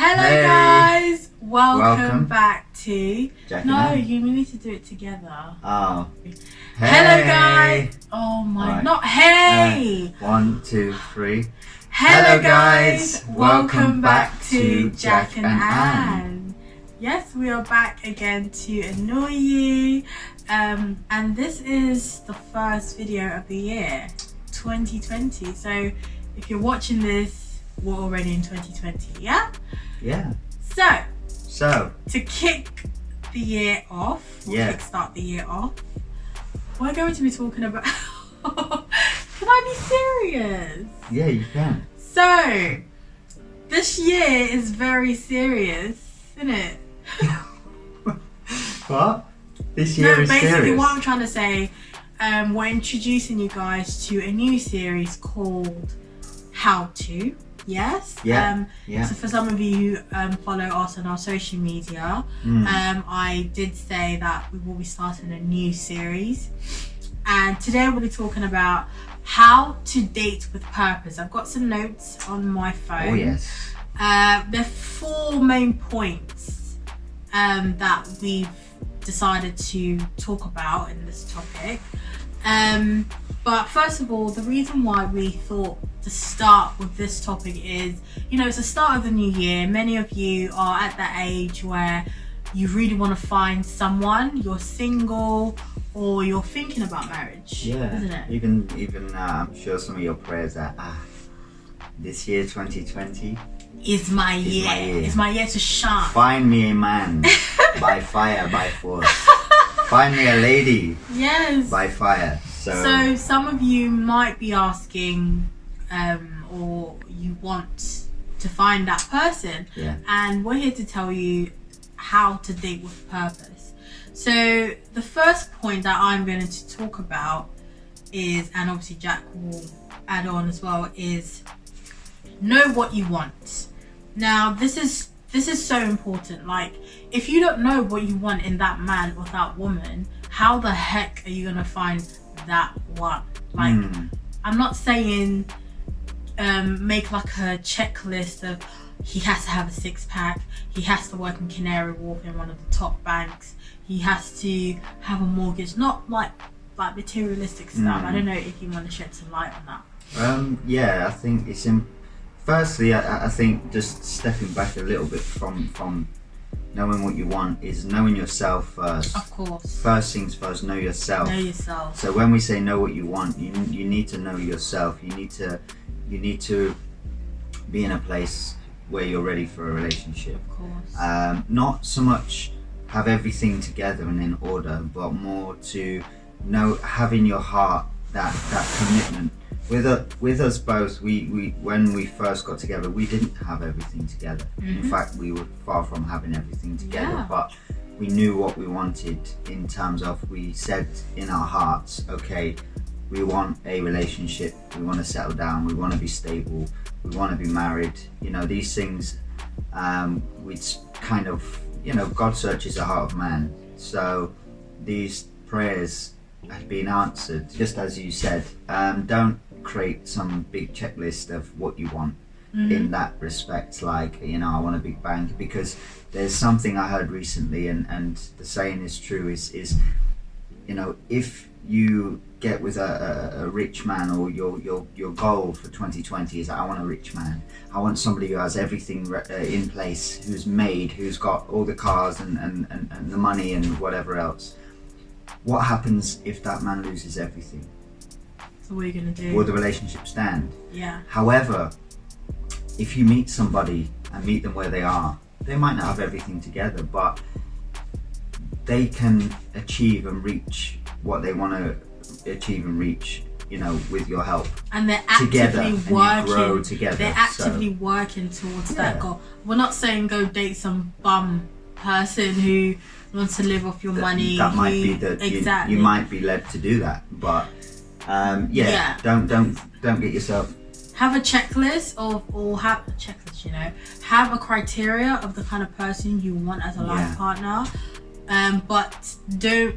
Hello Hey. guys, welcome back to Jack No, and you need to do it together. Oh. Hello guys. Oh my, Alright. not hey. 1, 2, 3. Hello guys, welcome back to Jack and Anne. Yes, we are back again to annoy you. And this is the first video of the year, 2020. So if you're watching this, we're already in 2020, yeah? Yeah. So to kick the year off, kickstart the year off, we're going to be talking about can I be serious? Yeah, you can. So this year is very serious, isn't it? What? This year is basically serious. what I'm trying to say, we're introducing you guys to a new series called How To. Yes. Yeah. So for some of you who follow us on our social media, I did say that we will be starting a new series, and today we'll be talking about how to date with purpose. I've got some notes on my phone. Oh yes. There are 4 main points that we've decided to talk about in this topic. But first of all, the reason why we thought to start with this topic is, it's the start of the new year. Many of you are at that age where you really want to find someone. You're single or you're thinking about marriage, isn't it? Even I'm sure some of your prayers are, this year 2020 is my year. It's my year to shine. Find me a man by fire, by force. Find me a lady by fire. So some of you might be asking, or you want to find that person, and we're here to tell you how to date with purpose. So the first point that I'm going to talk about is, and obviously Jack will add on as well, is know what you want. Now this is so important. Like, if you don't know what you want in that man or that woman, how the heck are you gonna find that one? Like, I'm not saying make like a checklist of he has to have a 6-pack, he has to work in Canary Wharf in one of the top banks, he has to have a mortgage, not like materialistic stuff. I don't know if you want to shed some light on that. I think it's firstly, I think just stepping back a little bit from knowing what you want is knowing yourself first. Of course. First things first, know yourself. Know yourself. So when we say know what you want, you need to know yourself. You need to be in a place where you're ready for a relationship. Of course. Not so much have everything together and in order, but more to know, have in your heart that commitment. With us both, we when we first got together, we didn't have everything together. In fact, we were far from having everything together, but we knew what we wanted in terms of, we said in our hearts, okay, we want a relationship, we want to settle down, we want to be stable, we want to be married. These things, we kind of, God searches the heart of man. So these prayers have been answered, just as you said. Don't create some big checklist of what you want in that respect, like, I want a big bank, because there's something I heard recently, and the saying is true, is if you get with a rich man, or your goal for 2020 is, I want a rich man, I want somebody who has everything in place, who's made, who's got all the cars and the money and whatever else. What happens if that man loses everything? So what are you going to do? Will the relationship stand? Yeah. However, if you meet somebody and meet them where they are, they might not have everything together, but they can achieve and reach what they want to achieve and reach, with your help. And they're actively working. Grow together. They're actively working towards that goal. We're not saying go date some bum person who wants to live off your money. That might be that you might be led to do that, but don't get yourself. Have a checklist or have a checklist. Have a criteria of the kind of person you want as a life partner, but don't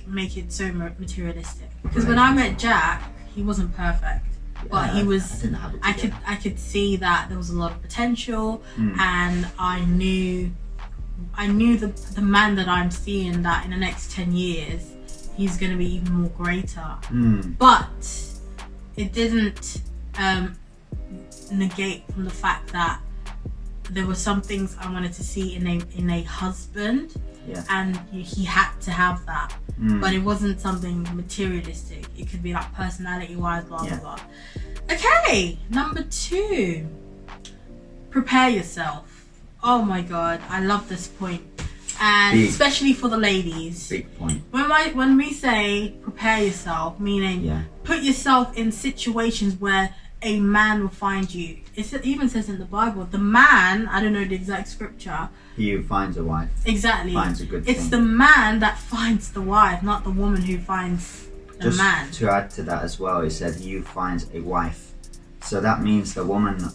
make it so materialistic. Because when I met Jack, he wasn't perfect. but he was. I didn't have it together. I could see that there was a lot of potential, and I knew the man that I'm seeing, that in the next 10 years he's going to be even more greater. But it didn't negate from the fact that there were some things I wanted to see in a husband, and he had to have that. But it wasn't something materialistic. It could be like personality wise, blah blah blah. Okay, number 2, prepare yourself. Oh my god, I love this point. And especially for the ladies. Big point. When we say prepare yourself, meaning put yourself in situations where a man will find you. It even says in the Bible, the man, I don't know the exact scripture. He who finds a wife. Exactly. Finds a good thing. It's the man that finds the wife, not the woman who finds the man. Just to add to that as well, it said he who finds a wife. So that means the woman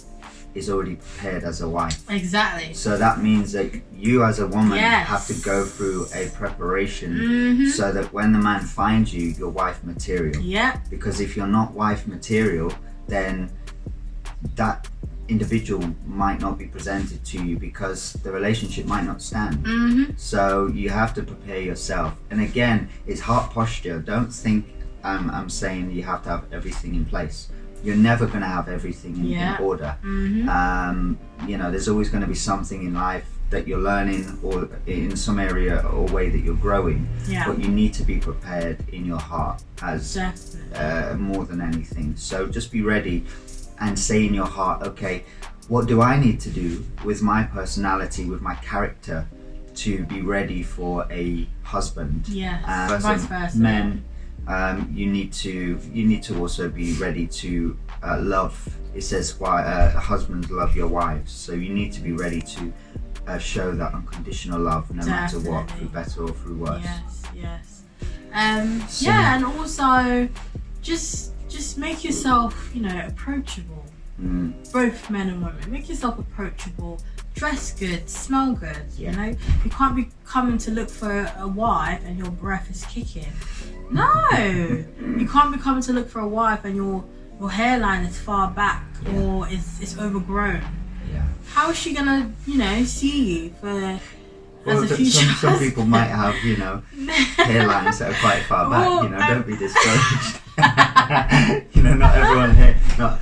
is already prepared as a wife. Exactly. So that means that you as a woman have to go through a preparation so that when the man finds you, you're wife material. Yeah. Because if you're not wife material, then that individual might not be presented to you because the relationship might not stand. So you have to prepare yourself. And again, it's heart posture. Don't think I'm saying you have to have everything in place. You're never going to have everything in order. You know, there's always going to be something in life that you're learning, or in some area or way that you're growing. But you need to be prepared in your heart as more than anything. So just be ready and say in your heart, okay, what do I need to do with my personality, with my character, to be ready for a husband? Vice versa. Men, you need to also be ready to love. It says husbands love your wives, so you need to be ready to show that unconditional love, no matter what, through better or through worse. And also just make yourself, approachable. Both men and women, make yourself approachable. Dress good, smell good. You you can't be coming to look for a wife and your breath is kicking. No, you can't be coming to look for a wife and your hairline is far back or it's overgrown. How is she gonna see you for as a future? Some people might have hairlines that are quite far back. Don't be discouraged.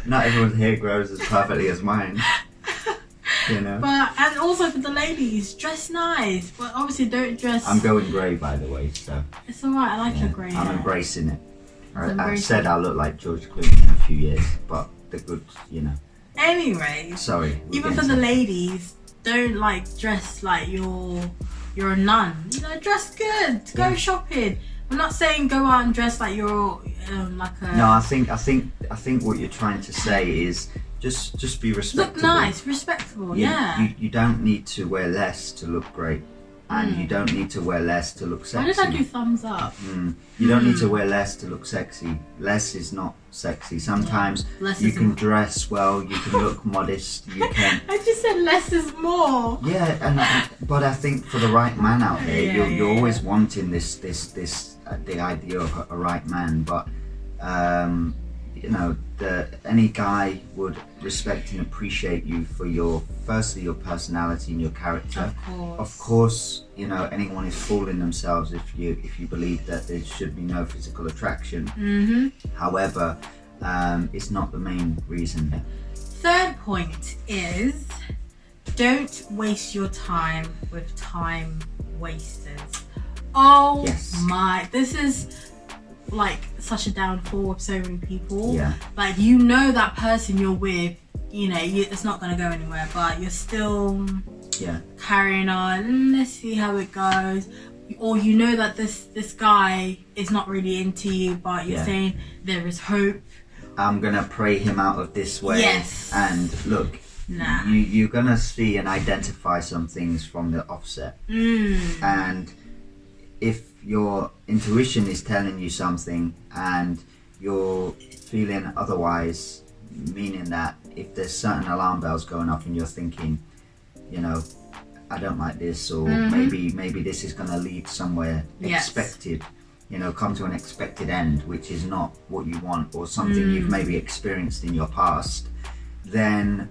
Not everyone's hair grows as perfectly as mine. But and also for the ladies, dress nice, but obviously don't dress. I'm going grey, by the way, so it's alright. I like your grey. I'm embracing it. I said I look like George Clooney in a few years, but the good, Anyway, sorry. Even for the ladies, don't dress like you're a nun. Dress good. Go shopping. I'm not saying go out and dress like you're like a. No, I think what you're trying to say is just be respectable. Look nice, respectable. You don't need to wear less to look great, and you don't need to wear less to look sexy. Why did I do thumbs up? You don't need to wear less to look sexy. Less is not sexy. Sometimes you can dress well, you can look modest, you can. I just said less is more. Yeah, but I think for the right man out there, you're always wanting this the idea of a right man, but any guy would respect and appreciate you for firstly your personality and your character. Of course, anyone is fooling themselves if you believe that there should be no physical attraction. However, it's not the main reason. Third point is don't waste your time with time wasters. Oh my, this is such a downfall with so many people. That person you're with, it's not going to go anywhere, but you're still carrying on. Let's see how it goes. Or that this guy is not really into you, but you're saying there is hope. I'm going to pray him out of this way. And look, you're going to see and identify some things from the offset. And if your intuition is telling you something and you're feeling otherwise, meaning that if there's certain alarm bells going off and you're thinking, I don't like this, or maybe this is going to lead somewhere expected, come to an expected end, which is not what you want, or something you've maybe experienced in your past, then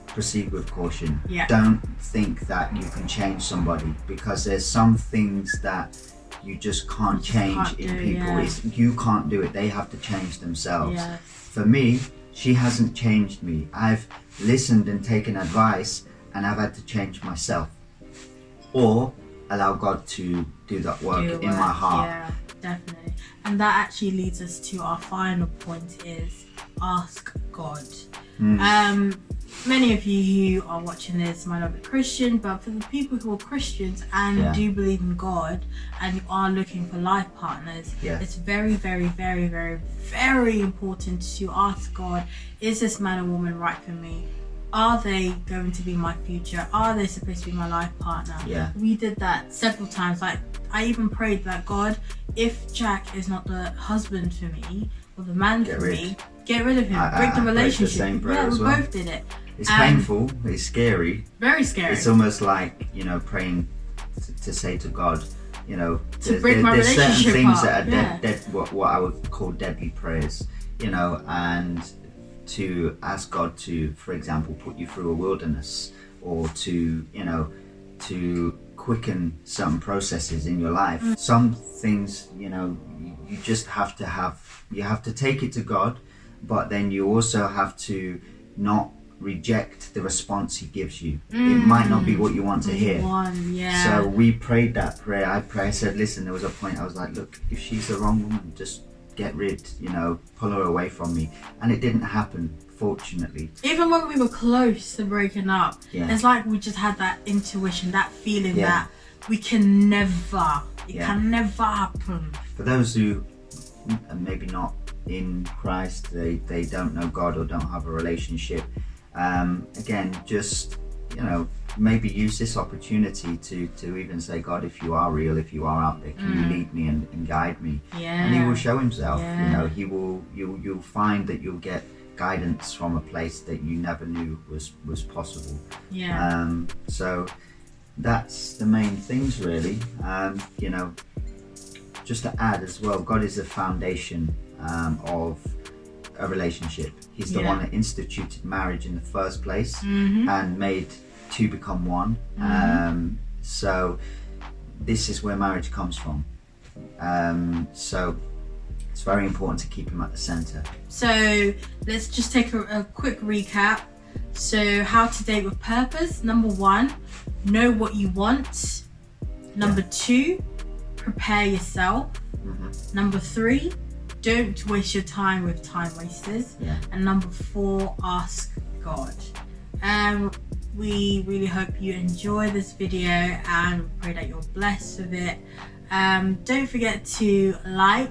proceed with caution. Don't think that you can change somebody, because there's some things that you just can't change in people. You can't do it. They have to change themselves. For me, she hasn't changed me. I've listened and taken advice, and I've had to change myself, or allow God to do that work in my heart. Yeah, definitely. And that actually leads us to our final point, is ask God. Many of you who are watching this might not be Christian, but for the people who are Christians and do believe in God, and you are looking for life partners, it's very, very, very, very, very important to ask God, is this man or woman right for me? Are they going to be my future? Are they supposed to be my life partner? We did that several times. Like, I even prayed that, God, if Jack is not the husband for me, or the man for me, get rid of him. Break the relationship. We both did it. It's painful. It's scary. Very scary. It's almost like, praying to say to God, to break my relationship. There's certain things that are dead, what I would call deadly prayers, and to ask God to, for example, put you through a wilderness, or to quicken some processes in your life. Some things, you just have to take it to God, but then you also have to not reject the response he gives you. It might not be what you want to hear. So we prayed that prayer. I said, listen, there was a point I was like, look, if she's the wrong woman, just get rid, pull her away from me. And it didn't happen, fortunately. Even when we were close to breaking up, it's like we just had that intuition, that feeling that we can never, it can never happen. For those who are maybe not in Christ, they don't know God or don't have a relationship, again, just, maybe use this opportunity to even say, God, if you are real, if you are out there, can you lead me and guide me? And he will show himself. You'll find that you'll get guidance from a place that you never knew was possible. So that's the main things, really. Just to add as well, God is the foundation of a relationship. He's the one that instituted marriage in the first place and made two become one. So this is where marriage comes from. So it's very important to keep him at the center. So let's just take a quick recap. So how to date with purpose. Number 1, know what you want. Number 2, prepare yourself. Number 3, don't waste your time with time wasters. And number 4, ask God. We really hope you enjoy this video, and we pray that you're blessed with it. Don't forget to like,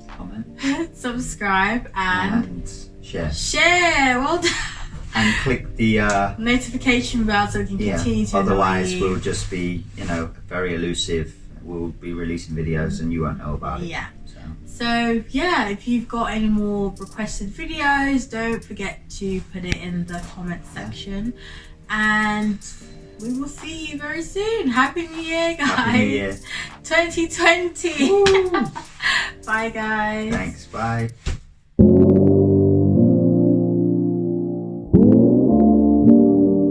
comment, subscribe, and share. Well done. And click the notification bell so we can continue to. Otherwise, we'll just be, very elusive. We'll be releasing videos and you won't know about it. So if you've got any more requested videos, don't forget to put it in the comment section. And we will see you very soon. Happy New Year, guys. Happy New Year. 2020. Bye, guys. Thanks. Bye.